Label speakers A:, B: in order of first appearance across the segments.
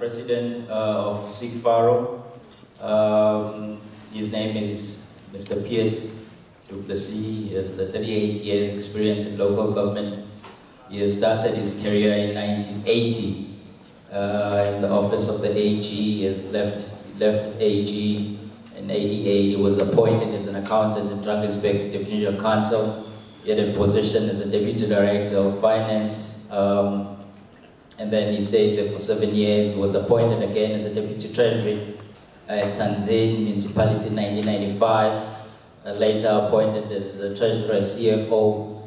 A: president of Sigfaro. His name is Mr. Peet. Plessis. He has 38 years experience in local government. He has started his career in 1980 in the office of the AG. He has left AG in 88. He was appointed as an accountant in Drakensberg Divisional Council. He had a position as a deputy director of finance. And then he stayed there for 7 years. He was appointed again as a deputy treasury at Tanzania municipality in 1995. Later appointed as a treasurer, CFO.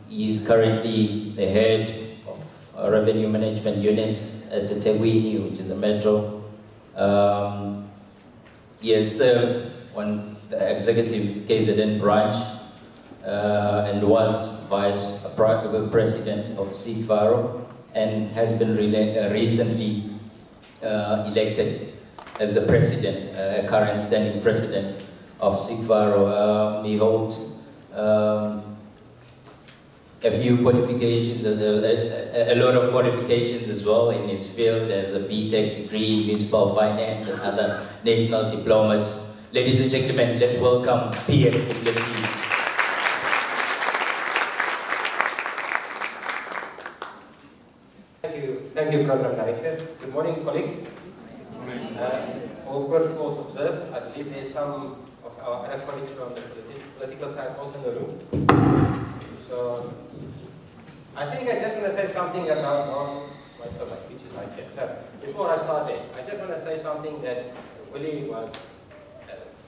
A: He's currently the head of a revenue management unit at Teguini, which is a metro. He has served on the executive KZN branch and was vice president of Sigfaro and has been recently elected as the president, a current standing president of Sigfaro. He holds a few qualifications, a lot of qualifications as well in his field. As a BTech degree in municipal finance and other national diplomas. Ladies and gentlemen, let's welcome Peet Plessis.
B: Thank you, Program Director. Good morning, colleagues. All protocols observed. I believe there's some of our other colleagues from the political side also in the room. So, I think I just want to say something about my speech is right here. So, before I start there, I just want to say something that Willie was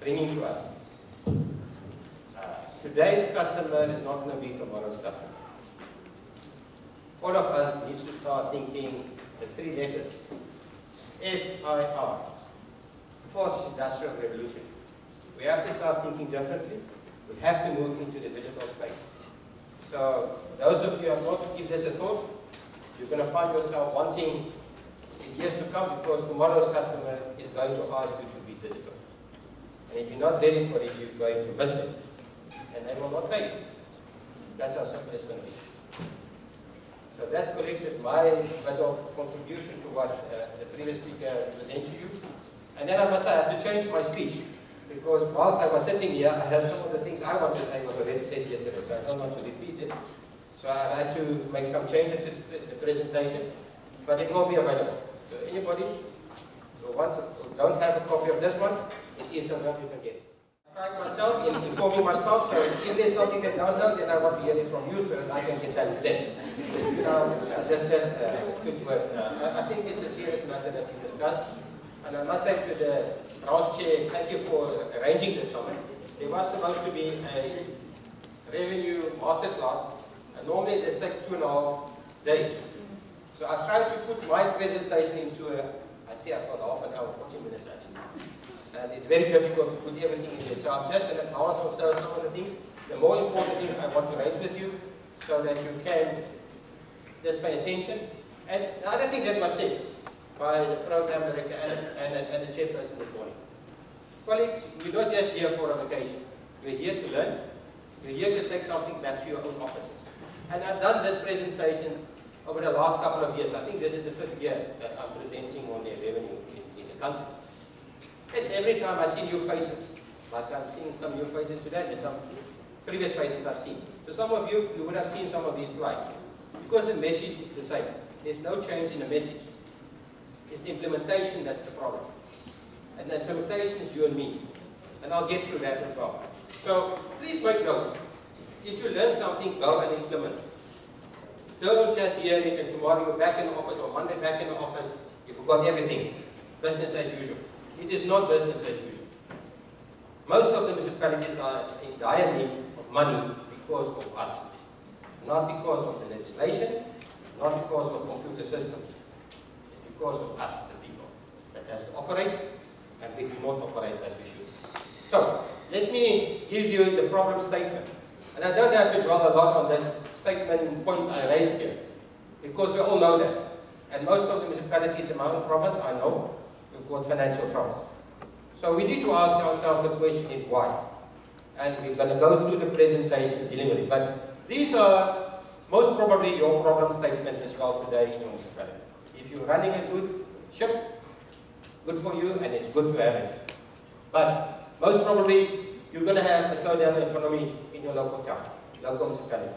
B: bringing to us. Today's customer is not going to be tomorrow's customer. All of us need to start thinking the 3 letters. FIR, Fourth Industrial Revolution. We have to start thinking differently. We have to move into the digital space. So, those of you who have not give this a thought, you're going to find yourself wanting in years to come because tomorrow's customer is going to ask you to be digital. And if you're not ready for it, you're going to miss it. And they will not pay you. That's how simple it's going to be. So that, colleagues, is my bit of contribution to what the previous speaker presented to you. And then I must say, I have to change my speech. Because whilst I was sitting here, I have some of the things I want to say was already said yesterday, so I don't want to repeat it. So I had to make some changes to the presentation, but it will be available. So anybody who don't have a copy of this one, it is something you can get it. I pride myself in informing my staff, so if there's something they don't know, then I want to hear it from you so that I can get that with them. So that's just good work. I think it's a serious matter that we discussed. And I must say to the branch chair, thank you for arranging this summit. There was supposed to be a revenue masterclass, and normally this takes 2.5 days. So I tried to put my presentation into I've got half an hour, 40 minutes actually. And it's very difficult to put everything in there. So I'm just going to glance also some of the things, the more important things I want to raise with you, so that you can just pay attention. And the other thing that was said by the program director and the chairperson this morning. Colleagues, we're not just here for a vacation. We're here to learn. We're here to take something back to your own offices. And I've done these presentations over the last couple of years. I think this is the 5th year that I'm presenting on the revenue in the country. And every time I see new faces, like I'm seeing some new faces today, there's some previous faces I've seen. So some of you would have seen some of these slides. Because the message is the same. There's no change in the message. It's the implementation that's the problem. And the implementation is you and me. And I'll get through that as well. So please make notes. If you learn something, go and implement it. Don't just hear it and tomorrow you're back in the office or Monday back in the office, you forgot everything. Business as usual. It is not business as usual. Most of the municipalities are in dire need of money because of us. Not because of the legislation, not because of computer systems. It's because of us, the people, that has to operate, and we do not operate as we should. So, let me give you the problem statement. And I don't have to dwell a lot on this statement and points I raised here, because we all know that. And most of the municipalities in my own province, I know, we've got financial troubles. So we need to ask ourselves the question is why. And we're going to go through the presentation dealing with it. But these are most probably your problem statement as well today in your municipality. If you're running a good ship, good for you, and it's good to have it. But most probably, you're going to have a slowdown in economy in your local town, local municipality.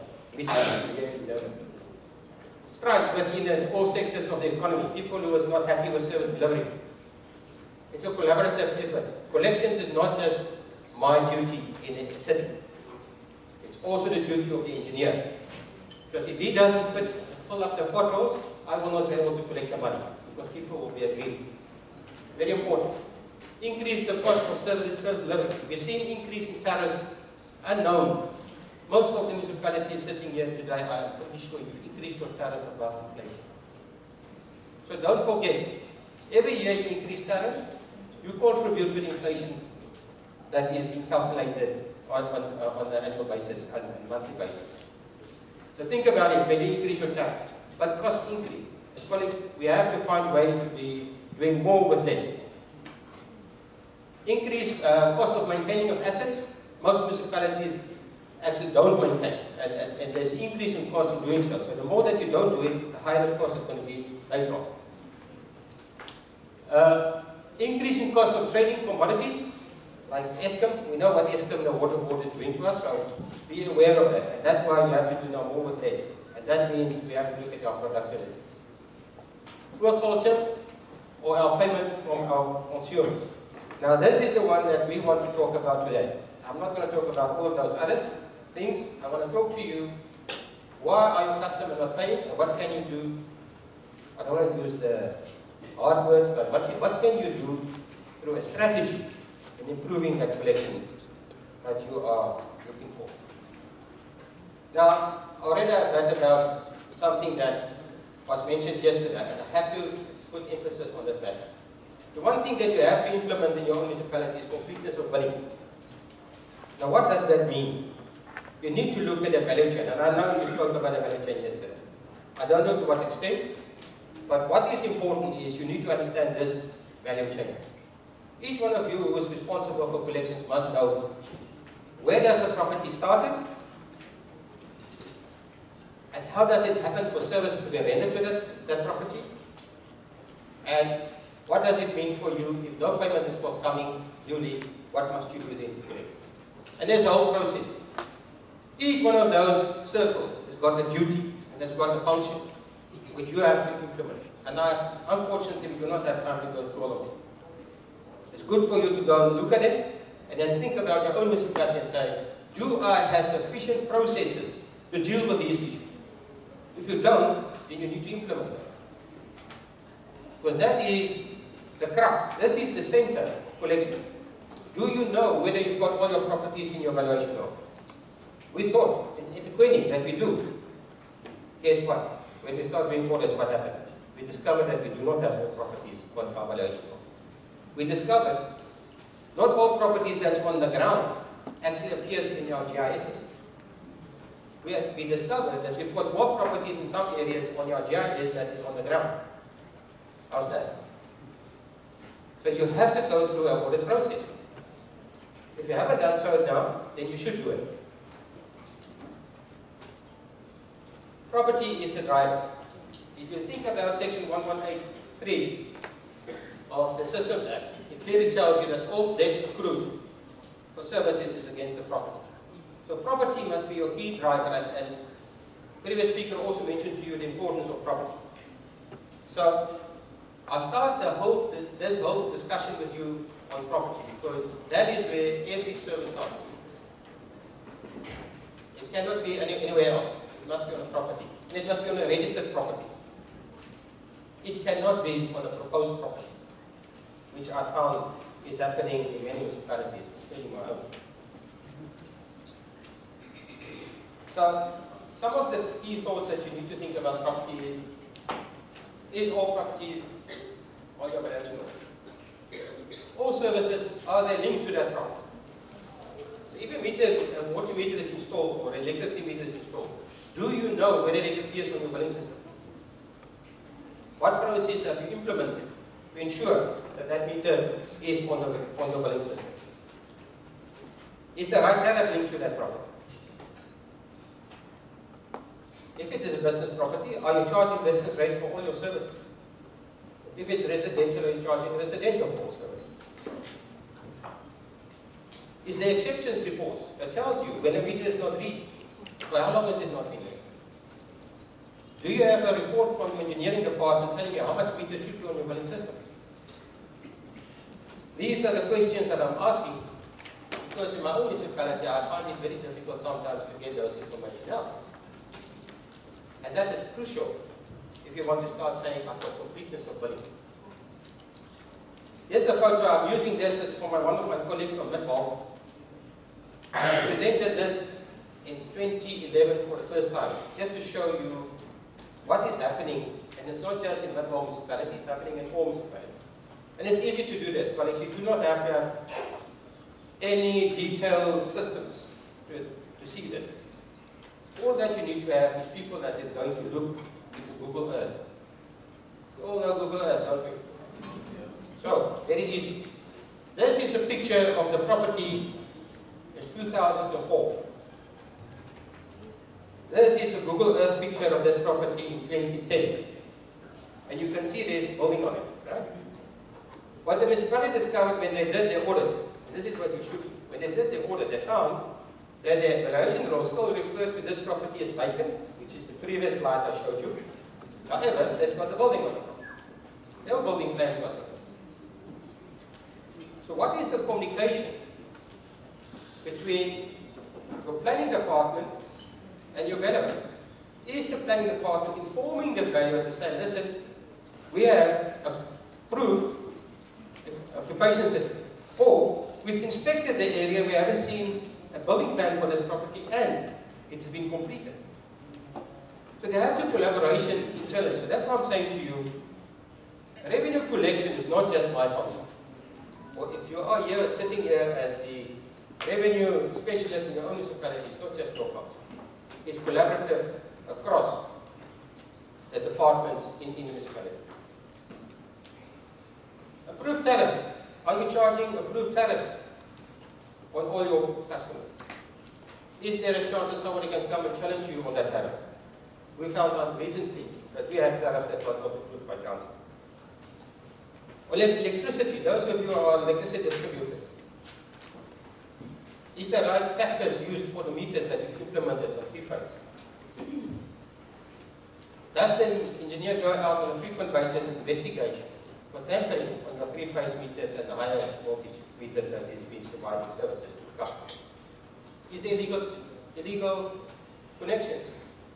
B: Strikes within all sectors of the economy. People who are not happy with service delivery. It's a collaborative effort. Collections is not just my duty in a city. It's also the duty of the engineer. Because if he doesn't fill up the potholes, I will not be able to collect the money. Because people will be aggrieved. Very important. Increase the cost of service delivery. We've seen increase in tariffs unknown. Most of the municipalities sitting here today, I'm pretty sure you've increased your tariffs above inflation. So don't forget, every year you increase tariffs, you contribute to the inflation that is being calculated on an annual basis and monthly basis. So think about it when you increase your tariffs, but costs increase. We have to find ways to be doing more with less. Increase cost of maintaining of assets. Most municipalities actually don't maintain, and there's increase in cost in doing so. So the more that you don't do it, the higher the cost is going to be later on. Increase in cost of trading commodities, like Eskom. We know what Eskom, the water board, is doing to us, so be aware of that. And that's why you have to do now more with less. And that means we have to look at our productivity. Poor culture, or our payment from our consumers. Now this is the one that we want to talk about today. I'm not going to talk about all of those other things. I want to talk to you, why are your customers not paying, and what can you do? I don't want to use the hard words, but what can you do through a strategy in improving that collection that you are looking for? Now, I already read about something that was mentioned yesterday, and I have to put emphasis on this matter. The one thing that you have to implement in your municipality is completeness of billing. Now, what does that mean? You need to look at the value chain, and I know you spoke about the value chain yesterday. I don't know to what extent, but what is important is you need to understand this value chain. Each one of you who is responsible for collections must know where does a property started, and how does it happen for services to be rendered to that property, and what does it mean for you if no payment is forthcoming duly, what must you do then to collect? And there's a whole process. Each one of those circles has got a duty and has got a function which you have to implement. And unfortunately, we do not have time to go through all of it. It's good for you to go and look at it and then think about your own municipality and say, do I have sufficient processes to deal with these issues? If you don't, then you need to implement them. Because that is the crux. This is the center of collection. Do you know whether you've got all your properties in your valuation log? We thought in Etequini that we do. Guess what? When we start doing audits, what happened? We discovered that we do not have all properties on our valuation log. We discovered not all properties that's on the ground actually appears in our GIS system. We discovered that we've got more properties in some areas on your GIS that is on the ground. How's that? So you have to go through an audit process. If you haven't done so now, then you should do it. Property is the driver. If you think about section 1183 of the Systems Act, it clearly tells you that all debt accrued for services is against the property. So property must be your key driver, and the previous speaker also mentioned to you the importance of property. So I'll start this whole discussion with you on property, because that is where every service starts. It cannot be anywhere else. It must be on a property. And it must be on a registered property. It cannot be on a proposed property, which I found is happening in many municipalities, including my own. So, some of the key thoughts that you need to think about property is all properties on your valuation log? All services, are they linked to that property? So if a water meter is installed or electricity meter is installed, do you know whether it appears on your billing system? What process have you implemented to ensure that that meter is on your billing system? Is the right tariff linked to that property? If it is a business property, are you charging business rates for all your services? If it's residential, are you charging residential for services? Is there exceptions reports that tells you when a meter is not read? For how long is it not being read? Do you have a report from the engineering department telling you how much meters should be on your billing system? These are the questions that I'm asking because in my own municipality I find it very difficult sometimes to get those information out. And that is crucial if you want to start saying I've got completeness of billing. Here's a photo. I'm using this for one of my colleagues from Midwalk. I presented this in 2011 for the first time, just to show you what is happening. And it's not just in Midwalk municipality, it's happening in all municipalities. And it's easy to do this, but if you do not have to have any detailed systems to see this, all that you need to have is people that is going to look into Google Earth. You all know Google Earth, don't we? So, very easy. This is a picture of the property in 2004. This is a Google Earth picture of this property in 2010. And you can see there's building on it, right? What the municipality discovered when they did their audit, and this is what you should do, when they did their audit, they found that the valuation roll still referred to this property as vacant, which is the previous slide I showed you. However, that's got the building on it. No building plans was it. So what is the communication between your planning department and your valuer? Is the planning department informing the valuer to say, listen, we have approved occupations, or we've inspected the area, we haven't seen a building plan for this property and it's been completed. So they have to collaboration internally. So that's what I'm saying to you. Revenue collection is not just my function. Or if you are here, sitting here as the revenue specialist in your own municipality, it's not just your function. It's collaborative across the departments in the municipality. Approved tariffs. Are you charging approved tariffs on all your customers? Is there a chance that somebody can come and challenge you on that tariff? We found out recently that we have tariffs that was not approved by council. Well, electricity, those of you who are electricity distributors, is there right factors used for the meters that you've implemented on three-phase? Does the engineer go out on a frequent basis and investigate for tampering on your three-phase meters and the higher voltage meters that is being providing services to customers? Is there illegal connections?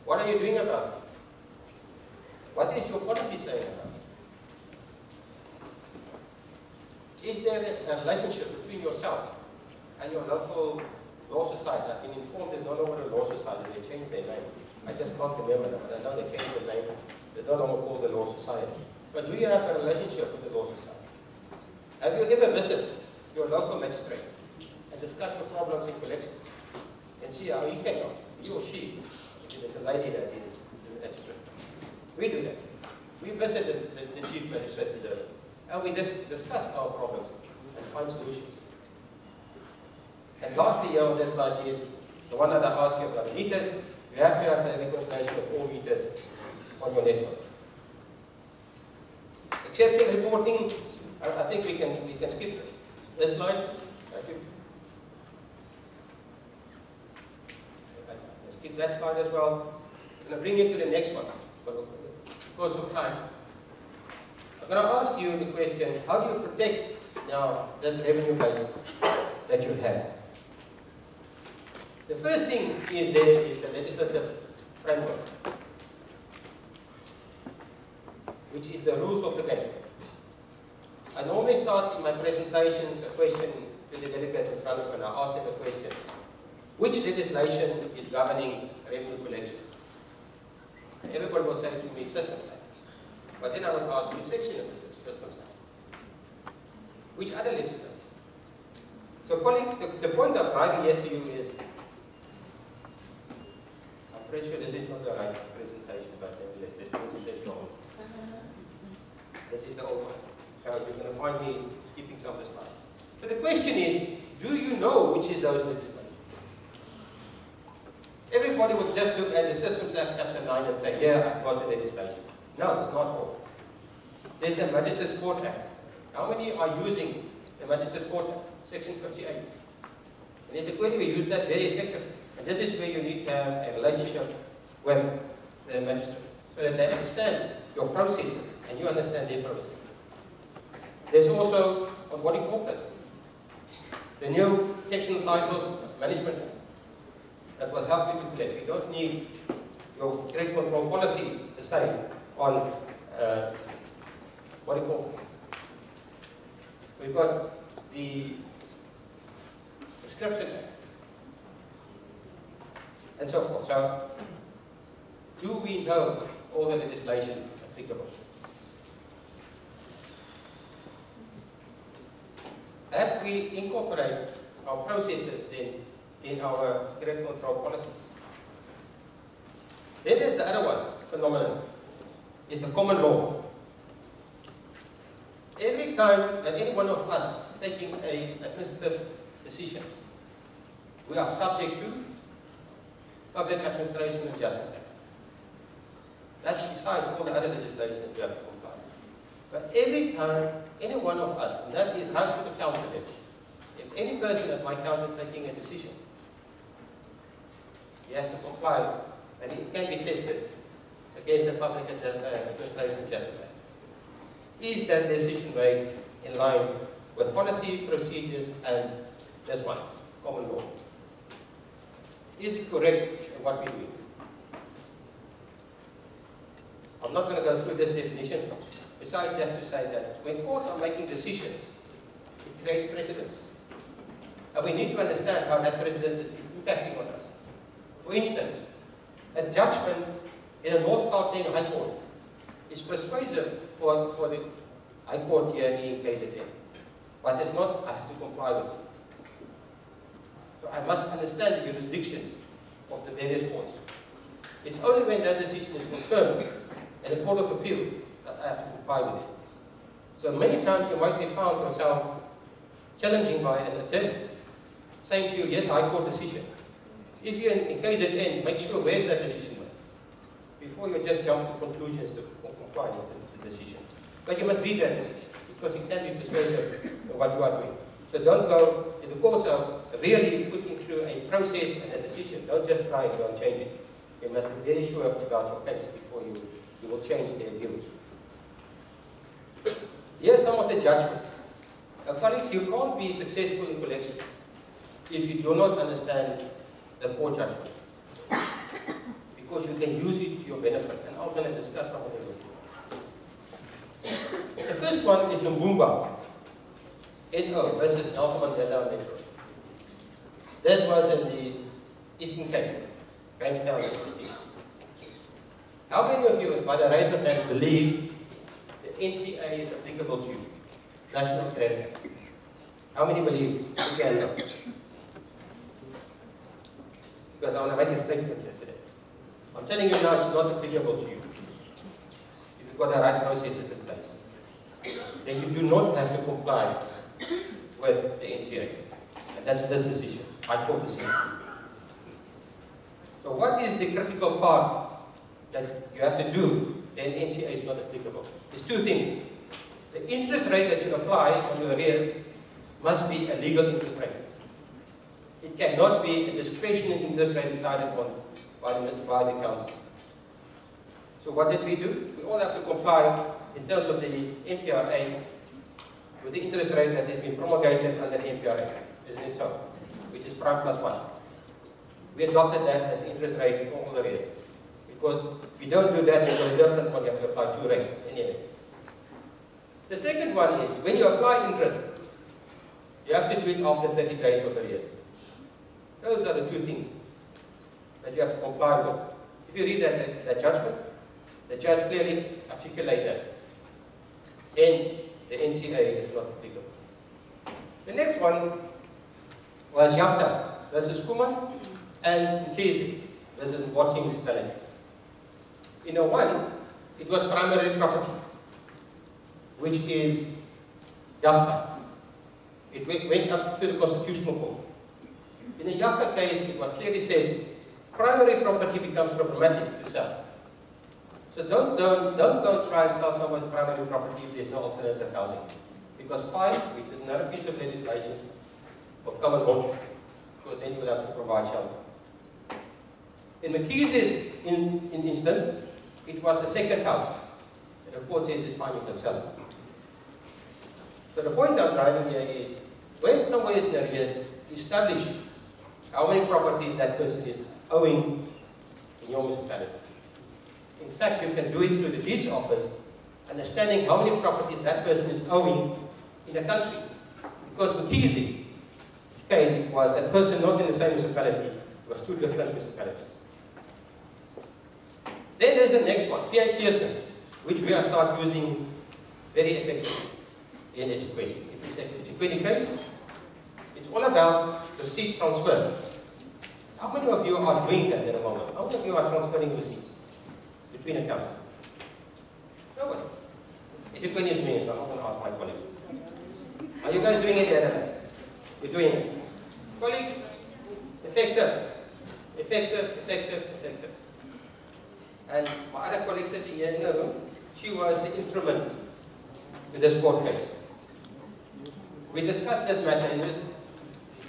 B: What are you doing about it? What is your policy saying about it? Is there a relationship between yourself and your local law society? I've been informed there's no longer a law society, they changed their name. I just can't remember them, but I know they changed their name. It's no longer called the law society. But do you have a relationship with the law society? Have you ever visited your local magistrate and discussed your problems in collections and see how he can help, he or she, if there's a lady that is the magistrate? We do that. We visited the chief magistrate and we discuss our problems and find solutions. And lastly here on this slide is the one that I asked you about the meters. You have to have the reconciliation of all meters on your network. Accepting reporting, I think we can skip this slide. Thank you. Skip that slide as well. I'm going to bring you to the next one, but because of time. I'm going to ask you the question, how do you protect now this revenue base that you have? The first thing is there is the legislative framework, which is the rules of the game. I normally start in my presentations a question to the delegates in front of me, and I ask them a question. Which legislation is governing revenue collection? And everybody will say to me, Systems Act. But then I would ask, which section of the Systems Act? Which other legislation? So colleagues, the point I'm driving here to you is, I'm pretty sure this is not the right presentation, but nevertheless, let's go on. This is the old one. So you're going to find me skipping some of the slides. So the question is, do you know which is those legislations? Everybody would just look at the Systems Act Chapter 9 and say, yeah, I've got the legislation. No, it's not all. there's a Magistrates Court Act. How many are using the Magistrates Court Act? Section 58. And at the query, we use that very effectively. And this is where you need to have a relationship with the magistrate, so that they understand your processes and you understand their process. There's also on body corporates, the new section titles management that will help you to play. You don't need your credit control policy the same on body corporates. We've got the prescription act and so forth. So, do we know all the legislation applicable? Have we incorporate our processes then in our credit control policies? Then there's the other one phenomenon, is the common law. Every time that any one of us taking an administrative decision, we are subject to Public Administration and Justice Act. That's besides all the other legislation that we have to comply with. But every time any one of us, and that is right to the counter level, if any person at my counter is taking a decision, he has to comply, and it can be tested against the Public Administration and Justice Act. Is that decision made in line with policy, procedures, and this one, common law? Is it correct in what we do? I'm not going to go through this definition, besides just to say that when courts are making decisions, it creates precedents. And we need to understand how that precedent is impacting on us. For instance, a judgment in a North Gauteng High Court is persuasive for the High Court here in KZN, but it's not, I have to comply with it. So I must understand the jurisdictions of the various courts. It's only when that decision is confirmed in the Court of Appeal that I have to comply with it. So many times you might be found yourself challenging by an attorney, saying to you, yes, High Court decision. If you're in KZN, make sure where's that decision made, before you just jump to conclusions to comply with the decision. But you must read that decision, because it can be persuasive in what you are doing. So don't go, if the courts are really putting through a process and a decision, don't just try and go and change it. You must be very sure about your case before you will change their views. Here are some of the judgments. Now, colleagues, you can't be successful in collections if you do not understand the court judgments, because you can use it to your benefit, and I'm going to discuss some of them with you. The first one is Numbumba, NO versus Nelson Mandela Metro. That was in the Eastern Cape, Grahamstown, BC. How many of you, by the raise of hands, believe the NCA is applicable to you? National Credit. How many believe? Put your hands up. Because I want to make a statement here today. I'm telling you now, it's not applicable to you. If you've got the right processes in place, then you do not have to comply with the NCA. And that's this decision, High Court decision. So what is the critical part that you have to do, then NCA is not applicable? It's two things. The interest rate that you apply on your arrears must be a legal interest rate. It cannot be a discretionary interest rate decided on by the council. So what did we do? We all have to comply in terms of the MPRA with the interest rate that has been promulgated under the MPRA, isn't it so? Which is prime plus 1. We adopted that as the interest rate for all the rates. Because if you don't do that, it's a different one, you have to apply two rates anyway. The second one is, when you apply interest, you have to do it after 30 days of arrears. Those are the two things that you have to comply with. If you read that judgment, the judge clearly articulated that. Hence, the NCA is not applicable. The next one was Yapta versus Kuman and Plessis versus Watching municipalities. In a one, it was primary property, which is Yapta. It went up to the Constitutional Court. In the Yapta case, it was clearly said, primary property becomes problematic to sell. So don't go try and sell someone's primary property if there's no alternative housing. Because PI, which is another piece of legislation, will come and launch, because then you will have to provide shelter. In McKee's instance, it was a second house. And the court says it's fine, you can sell it. So the point I'm driving here is, when someone is in arrears, establish how many properties that person is owing in your municipality. In fact, you can do it through the deeds office, understanding how many properties that person is owing in the country. Because McKee's case was a person not in the same municipality, it was two different municipalities. Then there's the next one, P.A. Pearson, which we are start using very effectively in education. It is an education case. It's all about receipt transfer. How many of you are doing that at the moment? How many of you are transferring receipts between accounts? Nobody. Education is doing it, so I'm not going to ask my colleagues. Are you guys doing it the other way? You're doing it. Colleagues, effective. And my other colleague sitting here in the room, she was the instrument in this court case. We discussed this matter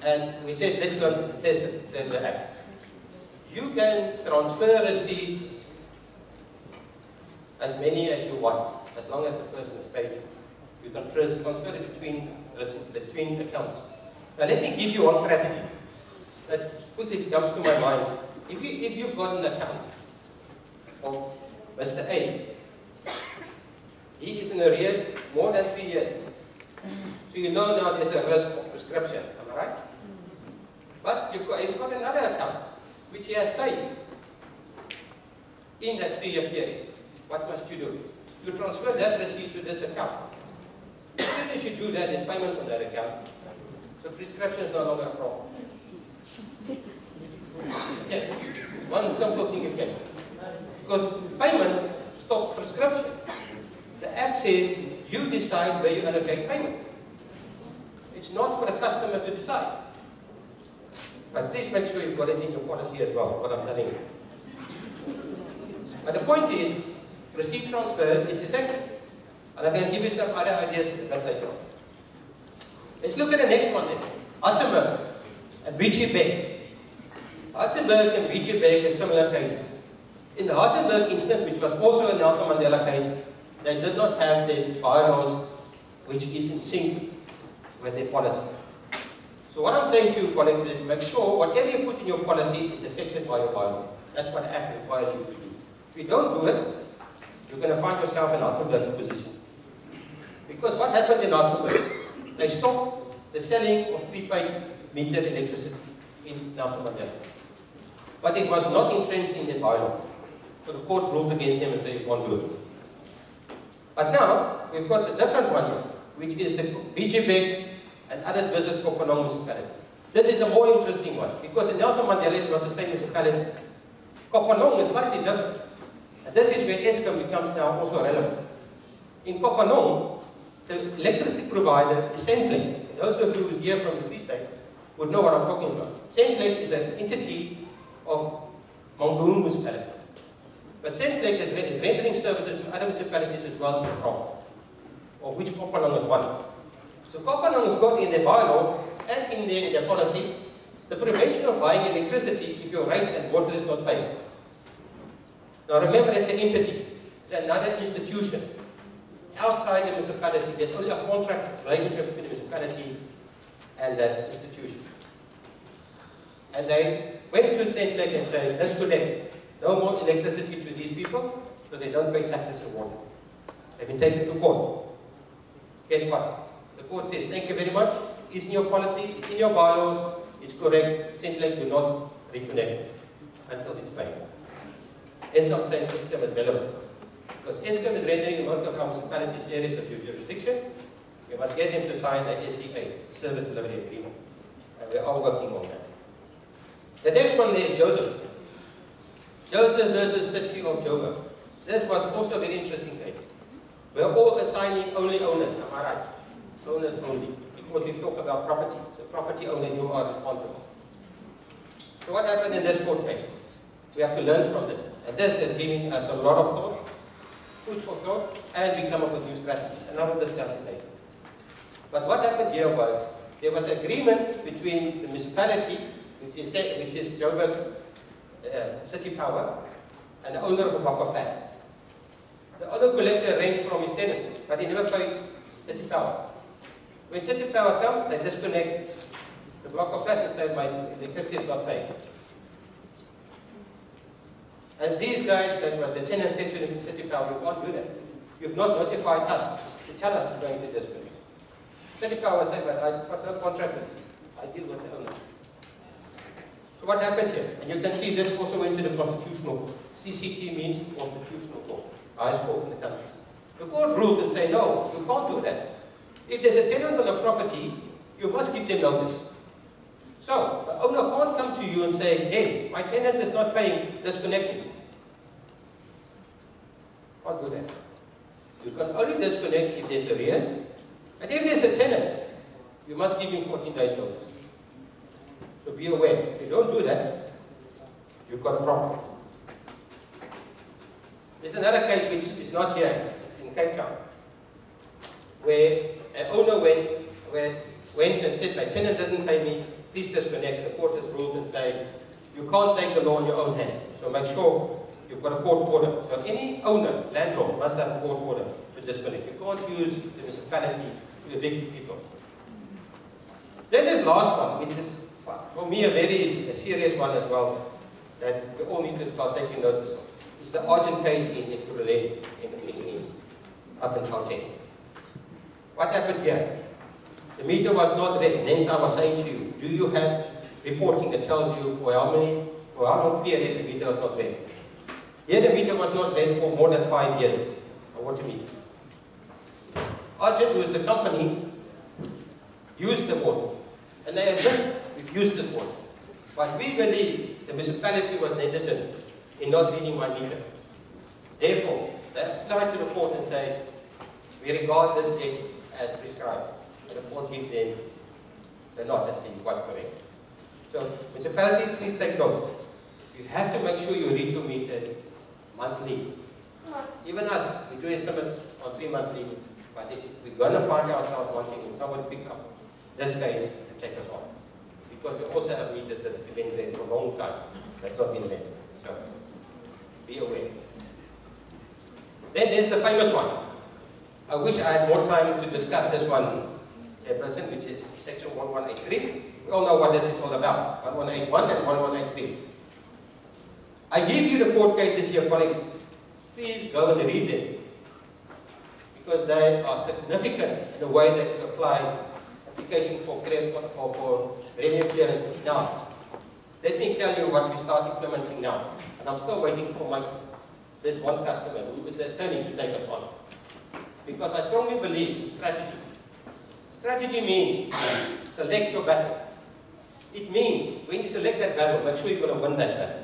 B: and we said, let's go and test the act. You can transfer receipts as many as you want, as long as the person is paid. You can transfer it between accounts. Now let me give you one strategy that quickly jumps to my mind. If you've got an account of Mr. A, he is in arrears more than 3 years. So you know now there's a risk of prescription, am I right? But you've got another account which he has paid in that 3-year period. What must you do? You transfer that receipt to this account. As soon as you do that, there's payment on that account. So prescription is no longer a problem. Yeah. One simple thing you can. Because payment stops prescription. The Act says you decide where you allocate payment. It's not for the customer to decide. But please make sure you've got it in your policy as well, what I'm telling you. But the point is, receipt transfer is effective. And I can give you some other ideas that later on. Let's look at the next one then. Hartzenberg and Beachy Bay. Hartzenberg and Beachy Bay are similar cases. In the Hartzenberg instance, which was also a Nelson Mandela case, they did not have the bylaws which is in sync with their policy. So what I'm saying to you, colleagues, is make sure whatever you put in your policy is affected by your bylaw. That's what the Act requires you to do. If you don't do it, you're going to find yourself in Hartzenberg's position. Because what happened in Hartzenberg? They stopped the selling of prepaid metered electricity in Nelson Mandela. But it was not entrenched in the bylaw. So the court ruled against them and said you can't do it. But now, we've got a different one here, which is the BGB and others visit Kopanong municipality. This is a more interesting one, because in Nelson Mandela it was the same municipality. Kopanong is slightly different. And this is where Eskom becomes now also relevant. In Kopanong, the electricity provider is Centlake. Those of you who are here from the Free State would know what I'm talking about. Centlake is an entity of Mangaung municipality. But Centlake is rendering services to other municipalities as well in the province, of which Kopanong is one. So Kopanong has got in their bylaw and in their policy the prevention of buying electricity if your rates and water is not paid. Now remember, it's an entity. It's another institution. Outside the municipality, there's only a contract relationship between the municipality and that institution. And they went to Centlake and said, let's connect. No more electricity to these people, so they don't pay taxes and water. They've been taken to court. Guess what? The court says, thank you very much. It's in your policy, it's in your bylaws, it's correct. Centlake do not reconnect until it's paid. Hence I'm saying Eskom is relevant. Because Eskom is rendering most of our municipalities areas of your jurisdiction. We must get them to sign the SDA, Service Delivery Agreement. And we're all working on that. The next one there is Joseph. Joseph versus City of Joburg. This was also a very interesting case. We're all assigning only owners, am I right? Owners only. Because we talk about property. So property owner, you are responsible. So what happened in this court case? We have to learn from this. And this has given us a lot of thought, food for thought, and we come up with new strategies. And I will discuss it later. But what happened here was, there was agreement between the municipality, which is Joburg City Power, and the owner of the block of flats. The owner collected rent from his tenants, but he never paid City Power. When City Power comes, they disconnect the block of flats and say, my electricity is not paid. And these guys, that was the tenant, said to the City Power, you can't do that. You've not notified us to tell us you're going to disconnect. City Power said, but I was no contract with you. I deal with the owner. So what happened here? And you can see this also went to the Constitutional Court. CCT means Constitutional Court, highest court in the country. The court ruled and said, no, you can't do that. If there's a tenant on the property, you must give them notice. So, the owner can't come to you and say, hey, my tenant is not paying, disconnect him. Can't do that. You can only disconnect if there's arrears. And if there's a tenant, you must give him 14 days notice. So be aware, if you don't do that, you've got a problem. There's another case which is not here, it's in Cape Town, where an owner went and said, my tenant doesn't pay me, please disconnect. The court has ruled and said, you can't take the law in your own hands. So make sure you've got a court order. So any owner, landlord, must have a court order to disconnect. You can't use the municipality to evict people. Then there's last one, which is, for me, a very serious one as well, that we all need to start taking notice of. It's the urgent case in up in Gauteng. What happened here? The meter was not read. Nensa was saying to you, do you have reporting that tells you for how long period the meter was not read? Here the meter was not read for more than 5 years. A water meter. Urgent, who is the company, used the water. And they admit, we've used the water. But we believe the municipality was negligent in not reading my meter. Therefore, they applied to the court and say, we regard this debt as prescribed. And the court gives them the nod and say, you are correct. So, municipalities, please take note. You have to make sure you read your meters monthly. Even us, we do estimates on 3 monthly, but we're going to find ourselves wanting when someone picks up this case to take us on. Because we also have meters that have been read for a long time. That's not been read. So, be aware. Then there's the famous one. I wish I had more time to discuss this one, Chairperson, which is section 1183. We all know what this is all about, 1181 and 1183. I give you the court cases here, colleagues. Please go and read them. Because they are significant in the way that you apply application for revenue clearance. Now, let me tell you what we start implementing now. And I'm still waiting for this one customer who is an attorney to take us on. Because I strongly believe in strategy. Strategy means select your battle. It means when you select that battle, make sure you're going to win that battle.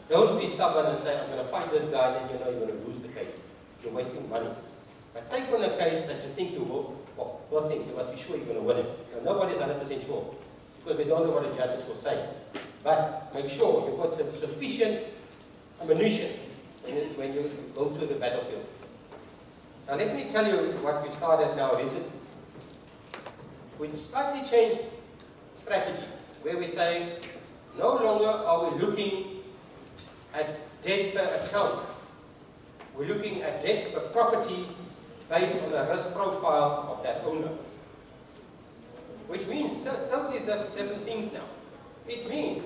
B: Don't be stubborn and say, I'm going to fight this guy, and you know you're going to lose the case. You're wasting money. But take on a case that you think you will, well, not think, you must be sure you're going to win it. Now, nobody's 100% sure, because we don't know what the judges will say. But make sure you've got sufficient ammunition when you go to the battlefield. Now let me tell you what we started now recently. We slightly changed strategy, where we say, no longer are we looking at debt per account. We're looking at debt per property based on the risk profile of that owner. Which means totally different things now. It means,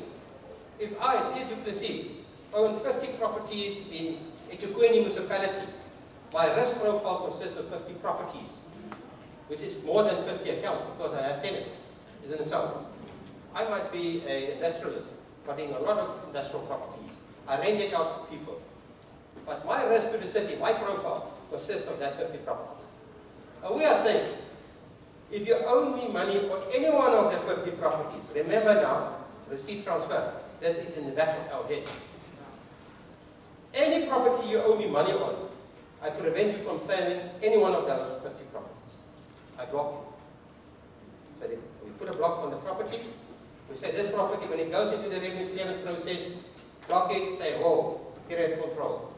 B: if I, Plessis, own 50 properties in eThekwini municipality, my risk profile consists of 50 properties, which is more than 50 accounts because I have tenants, isn't it so? I might be an industrialist, but in a lot of industrial properties, I rent it out to people. But my risk to the city, my profile, consists of that 50 properties. And we are saying, if you owe me money on any one of the 50 properties, remember now, receipt transfer, this is in the back of our desk. Any property you owe me money on, I prevent you from selling any one of those 50 properties. I block you. So we put a block on the property. We say this property, when it goes into the revenue clearance process, block it, say, oh, credit control.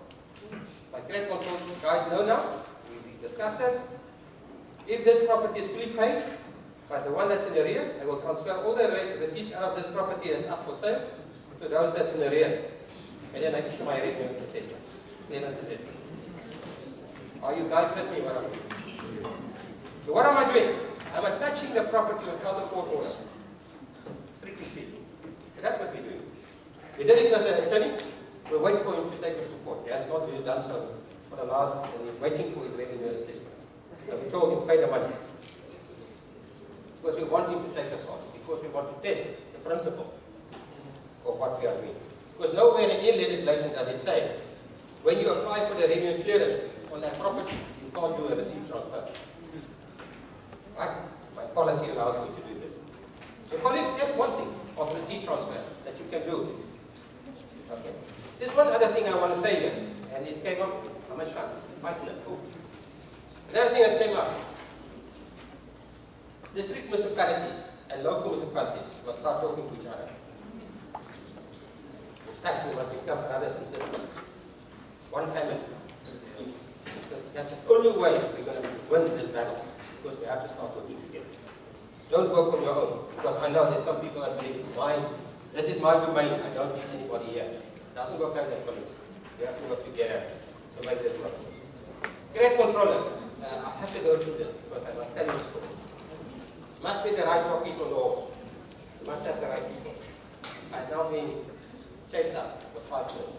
B: By credit control, you guys know now, we've discussed that. If this property is fully paid, but the one that's in arrears, I will transfer all the receipts out of this property that's up for sale to those that's in arrears. And then I issue my revenue assessment. Are you guys with me? What I'm doing? So what am I doing? I'm attaching the property without a court order. Strictly speaking. So that's what we're doing. We did it with the attorney. We'll wait for him to take it to court. He has not really done so for the last, and he's waiting for his revenue assessment. So we told him, pay the money. Because we want him to take us on. Because we want to test the principle of what we are doing. Because nowhere in any legislation does it say, when you apply for the revenue clearance on that property, you can't do a receipt transfer. Right? My policy allows me to do this. So colleagues, just one thing of receipt transfer that you can do. Okay. There's one other thing I want to say here, and it came up. How much time? 5 minutes. Oh. Another thing that came up. District municipalities and local municipalities will start talking to each other. That will become brothers and sisters. One family. That's the only way we're going to win this battle. Because we have to start working together. Don't work on your own. Because I know there's some people that believe it's mine. This is my domain. I don't need anybody here. It doesn't work like that, colleagues. We have to work together to make this work. Credit controllers. I have to go through this because I must tell you the story. Must be the right jockeys on the horse. You must have the right people. I've now been chased up for 5 minutes.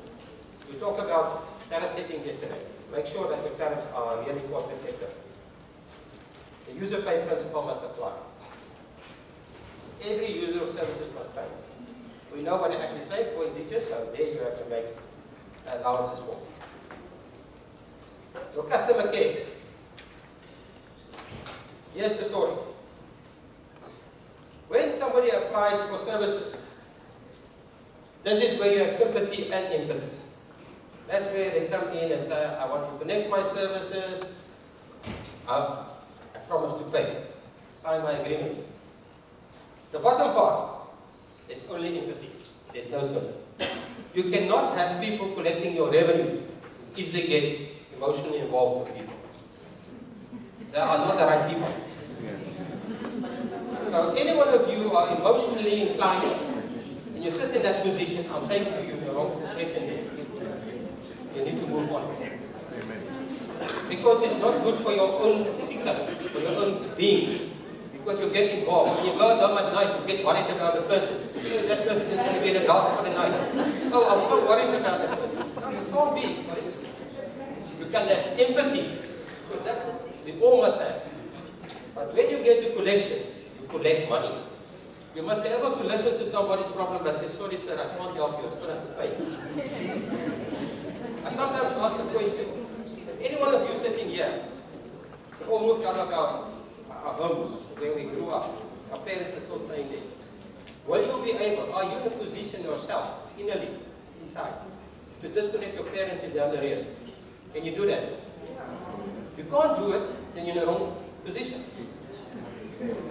B: We talked about tariff setting yesterday. Make sure that the tariffs are really cost effective. The user pay principle must apply. Every user of services must pay. We know what it actually says for indigenous, so there you have to make allowances for. So customer care. Here's the story. When somebody applies for services, this is where you have sympathy and empathy. That's where they come in and say, I want to connect my services. I promise to pay. Sign my agreements. The bottom part is only empathy. There's no sympathy. You cannot have people collecting your revenues who easily get emotionally involved with people. They are not the right people. So any one of you are emotionally inclined and you sit in that position, I'm saying to you, you're wrong profession there. You need to move on. Because it's not good for your own psyche, for your own being. Because you get involved. When you go home at night, you get worried about the person. That person is going to be in a dark for the night. Oh, I'm so worried about that person. No, you can't be. You can have empathy. Because that's what we all must have. But when you get to collections, you collect money. You must be able to listen to somebody's problem and say, sorry sir, I can't help you, it's going to have to pay. I sometimes ask the question, any one of you sitting here, we all moved out of our homes where we grew up, our parents are still staying there. Will you be able, are you in a position yourself, innerly, inside, to disconnect your parents in the other areas? Can you do that? If you can't do it, then you're in the wrong position.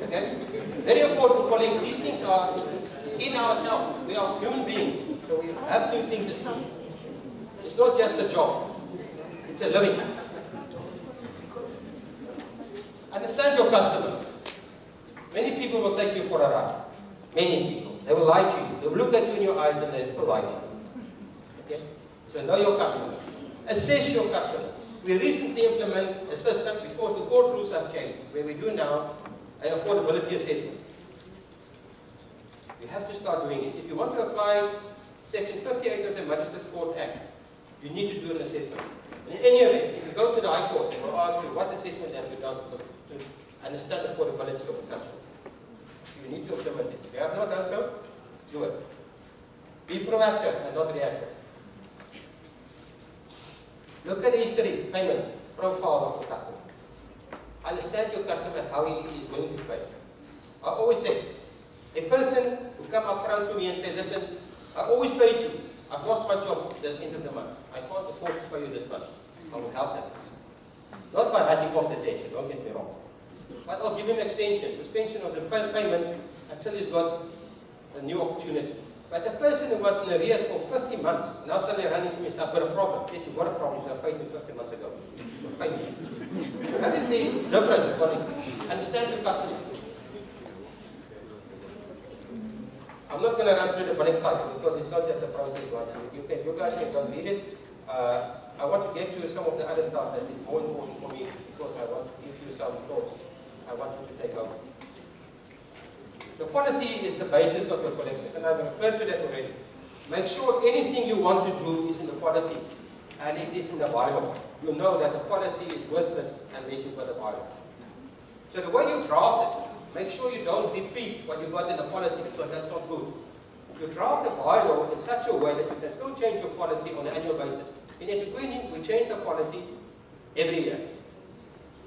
B: Okay? Very important, colleagues. These things are in ourselves. We are human beings. So we have to think this through. It's not just a job. It's a living. Understand your customer. Many people will take you for a ride. Many people. They will lie to you. They will look at you in your eyes and they will lie to you. Okay? So know your customer. Assess your customer. We recently implemented a system because the court rules have changed. Where we do now an affordability assessment. You have to start doing it. If you want to apply Section 58 of the Magistrates Court Act, you need to do an assessment. In any event, if you go to the High Court, they will ask you what assessment have you done to understand the affordability of the customer. You need to implement it. If you have not done so, do it. Be proactive and not reactive. Look at the history, payment, profile of the customer. Understand your customer, how he is willing to pay. I always say, a person who come up front to me and say, listen, I always paid you. I've lost my job at the end of the month. I can't afford to pay you this much. I will help that person. Not by writing off the debt, don't get me wrong. But I'll give him extension, suspension of the payment until he's got a new opportunity. But the person who was in arrears for 50 months, now suddenly running to me and said, I've got a problem. Yes, you've got a problem. You should have paid me 50 months ago. Pay me. That is the difference, colleagues. Understand your customers. I'm not going to run through the billing cycle because it's not just a process. You guys can go read it. I want to get to some of the other stuff that is more important for me because I want to give you some thoughts. I want you to take over. The policy is the basis of your collections, and I've referred to that already. Make sure anything you want to do is in the policy, and it is in the bylaw. You know that the policy is worthless unless you've got a bylaw. So the way you draft it, make sure you don't repeat what you got in the policy because that's not good. You draft the bylaw in such a way that you can still change your policy on an annual basis. In Etukwini, we change the policy every year.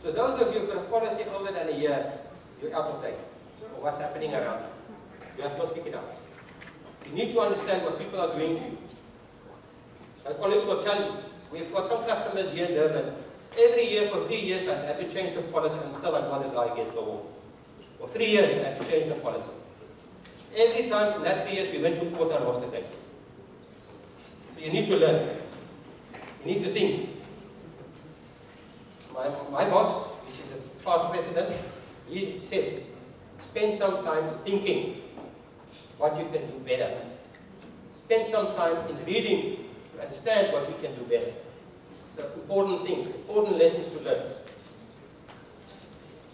B: So those of you who've got a policy older than a year, you're out of date. Or what's happening around you. You have to pick it up. You need to understand what people are doing to you. My colleagues will tell you, we've got some customers here in Durban. Every year for 3 years I had to change the policy until I got a guy against the wall. For 3 years I had to change the policy. Every time in that 3 years we went to court and lost the case. So you need to learn. You need to think. My boss, which is a past president, he said, spend some time thinking what you can do better. Spend some time in reading to understand what you can do better. The important things, important lessons to learn.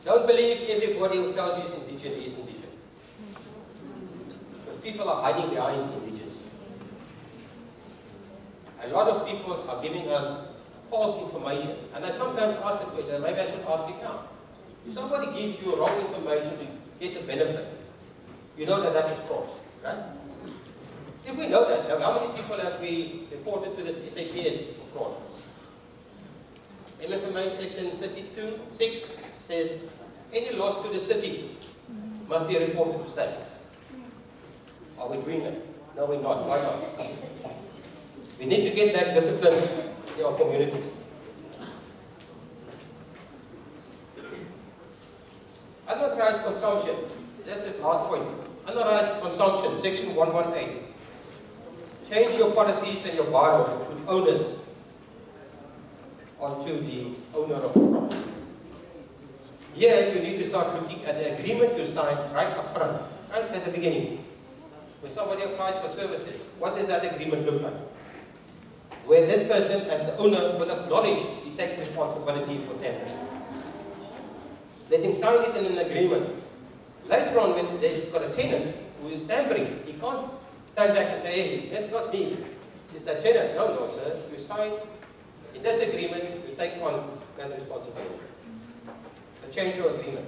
B: Don't believe everybody who tells you is indigent is indigent. Because people are hiding behind indigence. A lot of people are giving us false information. And I sometimes ask the question, and maybe I should ask it now. If somebody gives you wrong information to get a benefit, you know that that is fraud, right? If we know that, how many people have we reported to the SAPS for fraud? MFMA section 32(6) says, any loss to the city must be reported to SAPS. Are we doing it? No, we're not. Why not? We need to get that discipline in our communities. Unauthorized consumption. That's the last point. Unauthorized consumption, section 118. Change your policies and your bylaws to put onus onto the owner of the property. Here, you need to start looking at the agreement you signed right up front, right at the beginning. When somebody applies for services, what does that agreement look like? Where this person, as the owner, will acknowledge he takes responsibility for tampering. Let him sign it in an agreement. Later on, when there's got a tenant who is tampering, he can't stand back and say, hey, that's not me, it's the tenant. No, no, sir. You sign in this agreement, you take on that responsibility. So change your agreement.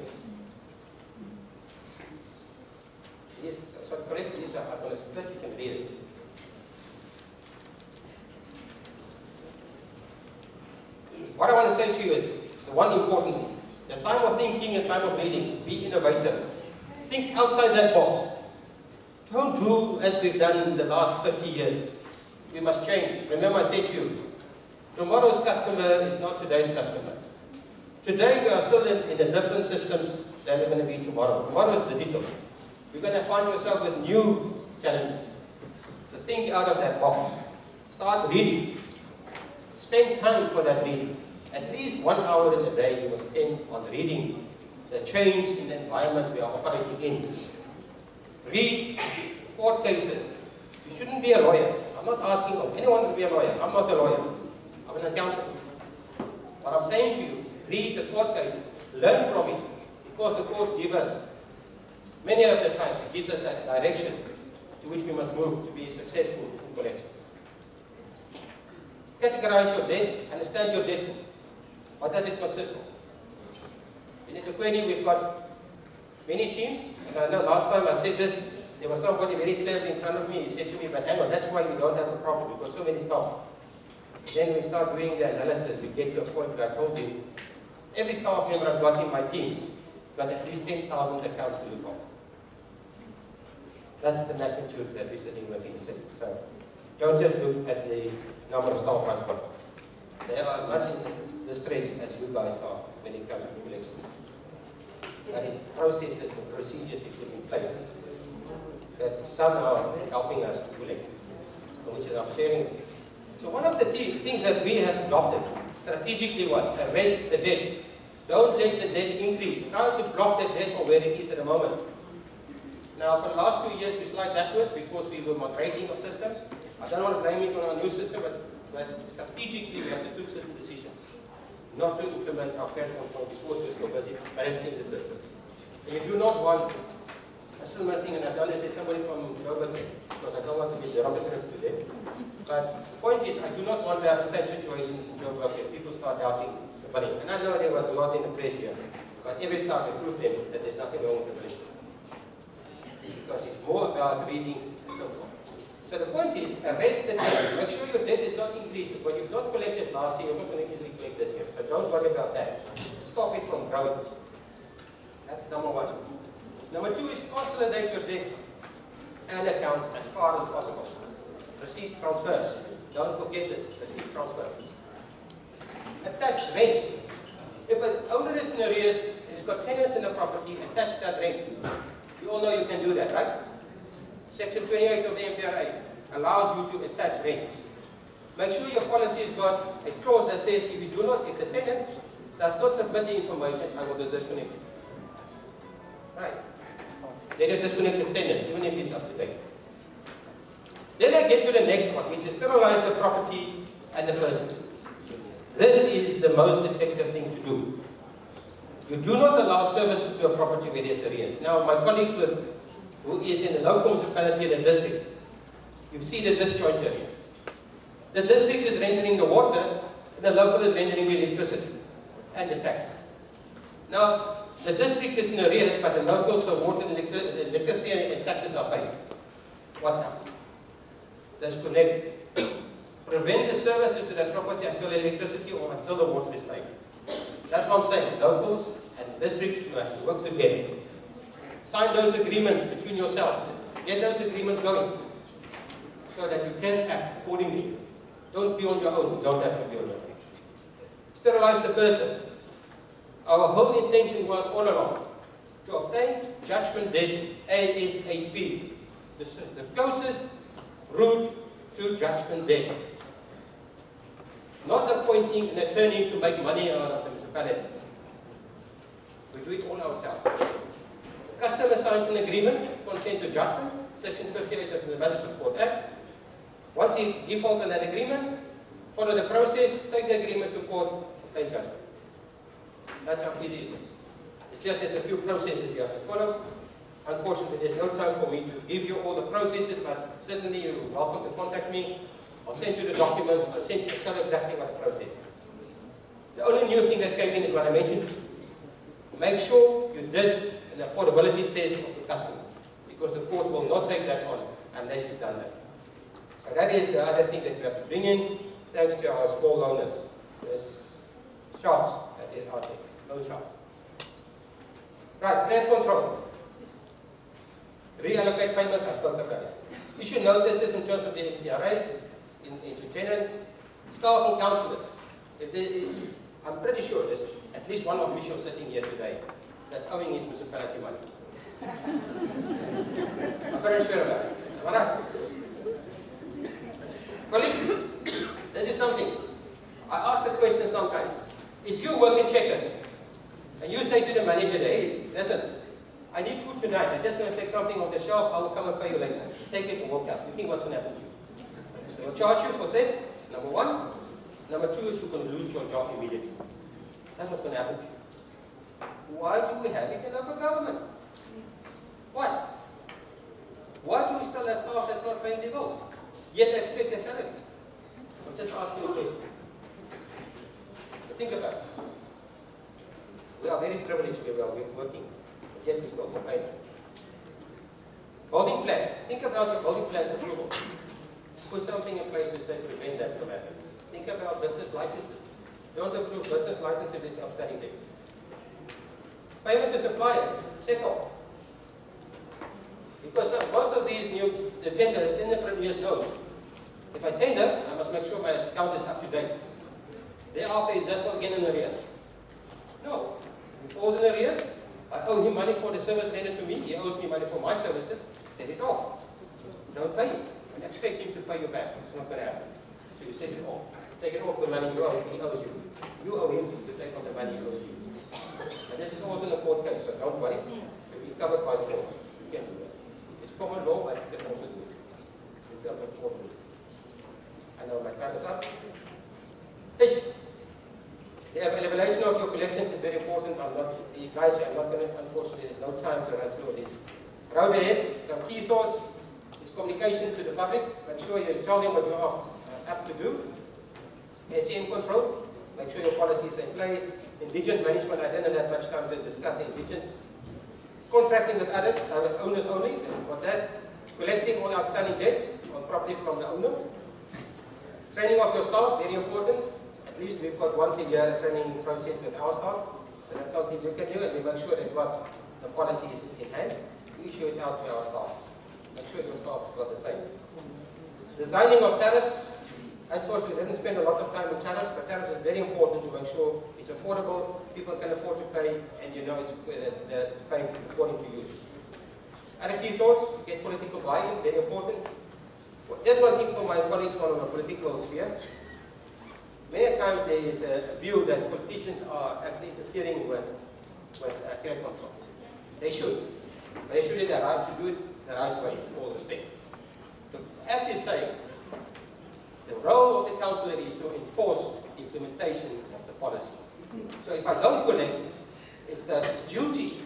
B: Yes, so correct this, I'm going to split, you can read it. What I want to say to you is, the one important thing, the time of thinking and time of reading, be innovative. Think outside that box. Don't do as we've done in the last 50 years. We must change. Remember I said to you, tomorrow's customer is not today's customer. Today we are still in the different systems than we're going to be tomorrow. Tomorrow is digital. You're going to find yourself with new challenges. So think out of that box. Start reading. Spend time for that reading. At least 1 hour in a day you must spend on reading the change in the environment we are operating in. Read court cases. You shouldn't be a lawyer. I'm not asking anyone to be a lawyer. I'm not a lawyer. I'm an accountant. What I'm saying to you, read the court cases. Learn from it. Because the courts give us, many of the time, it gives us that direction to which we must move to be successful in collections. Categorize your debt. Understand your debt. What does it consist of? In Etukwini, we've got many teams. And I know last time I said this, there was somebody very clever in front of me. He said to me, but hang on, that's why you don't have a problem. You've got so many staff. Then we start doing the analysis. We get to a point where I told you, every staff member I've got in my teams got at least 10,000 accounts to look after. That's the magnitude that we're sitting with in the city. So don't just look at the number of staff I've got. They are much in distress as you guys are when it comes to collections. But it's processes and procedures we put in place. that somehow is helping us to collect, which is I'm sharing with you. So one of the things that we have adopted strategically was arrest the debt. Don't let the debt increase. Try to block the debt from where it is at the moment. Now, for the last 2 years, we slide backwards because we were migrating of systems. I don't want to blame it on our new system, but strategically, we have to do certain decisions. Not to implement our credit control because we're still busy balancing the system. And you do not want a similar thing, and I've done it with somebody from Joburg, because I don't want to be derogatory to them. But the point is, I do not want to have the same situations in Joburg where people start doubting the billing. And I know there was a lot in the press here, but every time I prove them that there's nothing wrong with the billing system. Because it's more about reading and so forth. So the point is, arrest the debt. Make sure your debt is not increasing. What you've not collected last year, you're not going to easily collect this year. So don't worry about that. Stop it from growing. That's number one. Number two is consolidate your debt and accounts as far as possible. Receipt transfers. Don't forget this. Receipt transfer. Attach rent. If an owner is in arrears, he's got tenants in the property, attach that rent. You all know you can do that, right? Section 28 of the MPRA allows you to attach rent. Make sure your policy has got a clause that says if the tenant does not submit the information, I will disconnect you. Right. Let it disconnect the tenant, even if it's up to date. Then I get to the next one, which is sterilize the property and the person. This is the most effective thing to do. You do not allow service to a property where there's arrears. Now, my colleagues who is in the local municipality and the district, you see the disjoint area. The district is rendering the water, and the local is rendering the electricity and the taxes. Now, the district is in arrears, but the locals, so water, electricity and taxes are paid. What happens? Disconnect. Prevent the services to that property until electricity or until the water is paid. That's what I'm saying. Locals and districts must work together. Sign those agreements between yourselves. Get those agreements going so that you can act accordingly. Don't be on your own. You don't have to be on your own. Sterilize the person. Our whole intention was all along to obtain judgment debt ASAP. The closest route to judgment debt. Not appointing an attorney to make money out of the municipality. We do it all ourselves. Customer signs an agreement, consent to judgment, Section 58 of the Magistrate Court Act. Once he defaults on that agreement, follow the process, take the agreement to court, obtain judgment. That's how easy it is. It's just there's a few processes you have to follow. Unfortunately, there's no time for me to give you all the processes, but certainly you're welcome to contact me. I'll send you the documents, I'll tell you exactly what the process is. The only new thing that came in is what I mentioned. Make sure you did an affordability test of the customer, because the court will not take that on unless you've done that. So that is the other thing that you have to bring in, thanks to our small owners. There's shots that is out there, no shots. Right, credit control. Reallocate payments, I spoke about it. You should know this is in terms of the MPRA, into tenants, staff and councillors. I'm pretty sure there's at least one official sitting here today that's owing his municipality money. I'm very sure about it. Am I right? Colleagues, this is something. I ask the question sometimes. If you work in Checkers, and you say to the manager, hey, listen, I need food tonight. I'm just going to take something off the shelf. I will come and pay you later. Take it and walk out. You think what's going to happen to you? They will charge you for that, number one. Number two is you're going to lose your job immediately. That's what's going to happen to you. Why do we have it in local government? Why? Why do we still have staff that's not paying their bills? Yet they expect their salaries. I'm just asking you a question. But think about it. We are very privileged where we are working, but yet we still complain. Building plans. Think about your building plans approval. Put something in place to say prevent that from happening. Think about business licenses. Don't approve business licenses if there's outstanding debt. Payment to suppliers. Settle. Because most of these new tender premiers know. If I tender, I must make sure my account is up to date. Thereafter, it does not get in arrears. No. If he falls in arrears, I owe him money for the service rendered to me. He owes me money for my services. set it off. Don't pay him. And expect him to pay you back. It's not going to happen. So you set it off. Take it off the money you owe, he owes you. You owe him to take on the money he owes you. And this is also in a court case, so don't worry. You'll be covered by the courts. You can do that. It's common law, but you can also do it. In terms of court rules. I know my time is up. Yes. The evaluation of your collections is very important. You guys, I'm not going to, unfortunately, there's no time to run through this. Road ahead, some key thoughts. Is communication to the public. Make sure you tell them what you are up to do. SCM control. Make sure your policies are in place. Indigent management, I didn't have much time to discuss the indigents. Contracting with others, with owners only, and for that, collecting all outstanding debts on property from the owner. Training of your staff, very important. At least we've got once a year a training process with our staff. So that's something you can do, and we make sure they've got the policies in hand. We issue it out to our staff. Make sure your staff got the same. Designing of tariffs. Unfortunately, we didn't spend a lot of time on tariffs, but tariffs is very important to make sure it's affordable, people can afford to pay, and you know it's paid according to use. Other key thoughts, get political buy-in, very important. Just one thing for my colleagues on the political sphere. Many times there is a view that politicians are actually interfering with credit control. They should. They should have the right to do it the right way, with all respect. The act is saying the role of the councillor is to enforce the implementation of the policy. So if I don't collect, it's the duty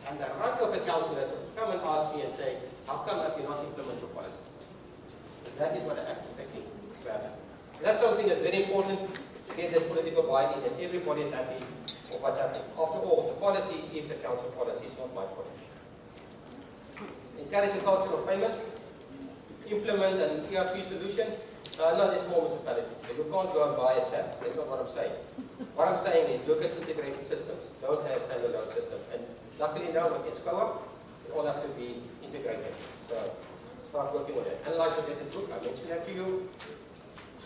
B: and the right of the councillor to come and ask me and say, how come have you not implemented your policy? And that is what the act is taking to happen. That's something that's very important to get this political buy-in that everybody is happy with what's happening. After all, the policy is the council policy, it's not my policy. Encourage a culture of payment. Implement an ERP solution. Not a small municipality. So you can't go and buy a SAP. That's not what I'm saying. What I'm saying is look at integrated systems. Don't have standalone systems. And luckily now with EXCOA, they all have to be integrated. So start working on it. Analyze your data book. I mentioned that to you.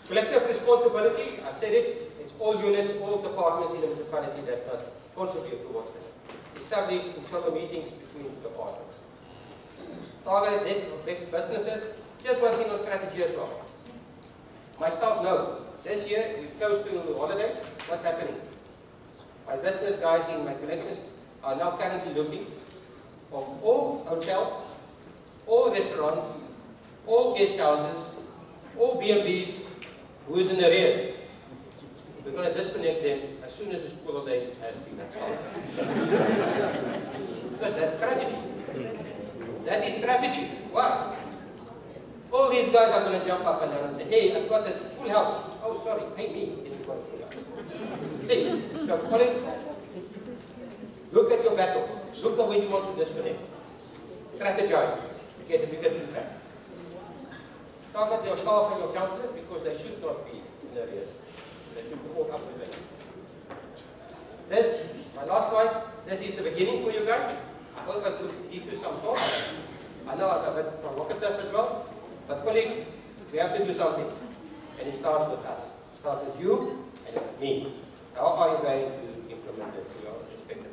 B: Collective responsibility. I said it. It's all units, all departments in the municipality that must contribute towards this. Establish internal meetings between departments. Target debt of big businesses. Just one thing on strategy as well. My staff know, this year we're close to holidays, what's happening? My business guys in my collections are now currently looking for all hotels, all restaurants, all guest houses, all B&Bs, who's in arrears. We're going to disconnect them as soon as the school holidays has been started. But that's strategy. That is strategy. Why? All these guys are going to jump up and down and say, hey, I've got a full house. Oh, sorry, pay me. It's got a full house. See, so colleagues, look at your battles. Look at where you want to disconnect. Strategize to get the biggest impact. Target your staff and your councillors because they should not be in arrears. They should report up with them. This, my last slide, this is the beginning for you guys. I hope I could give you some thoughts. I know I'm a bit provocative as well. But colleagues, we have to do something. And it starts with us. It starts with you and with me. How are you going to implement this in your respective